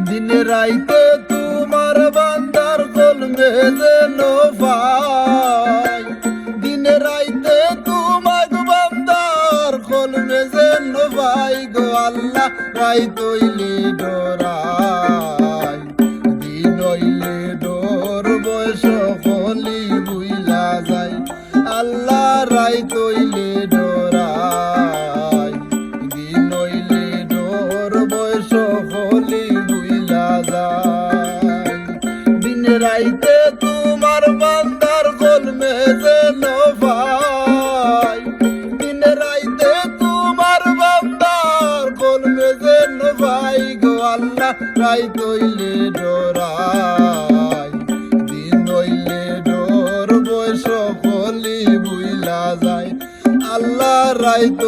দিনে রাইতে তোমার বান্দার কলমে যেন পাই, দিনে রাইতে তোমার বান্দার কলমে যেন পাই গো আল্লাহ। রাইত হইলে ডরাই, দিন হইলে ডর, বয়স হলি বুইলা যায় আল্লাহ। রাইত হইলে ডরাই, দিন হইলে ডর, বয়স হলি বুইলা যায়। দিন রাইতে তোমার বান্দার কলমে যেন পাই, দিন রাইতে তোমার বান্দার কলমে যেন পাই গো আল্লাহ। রাইত হইলে ডরাই, দিন হইলে ডর, বয়স হলি বুইলা যায় আল্লাহ। রাইত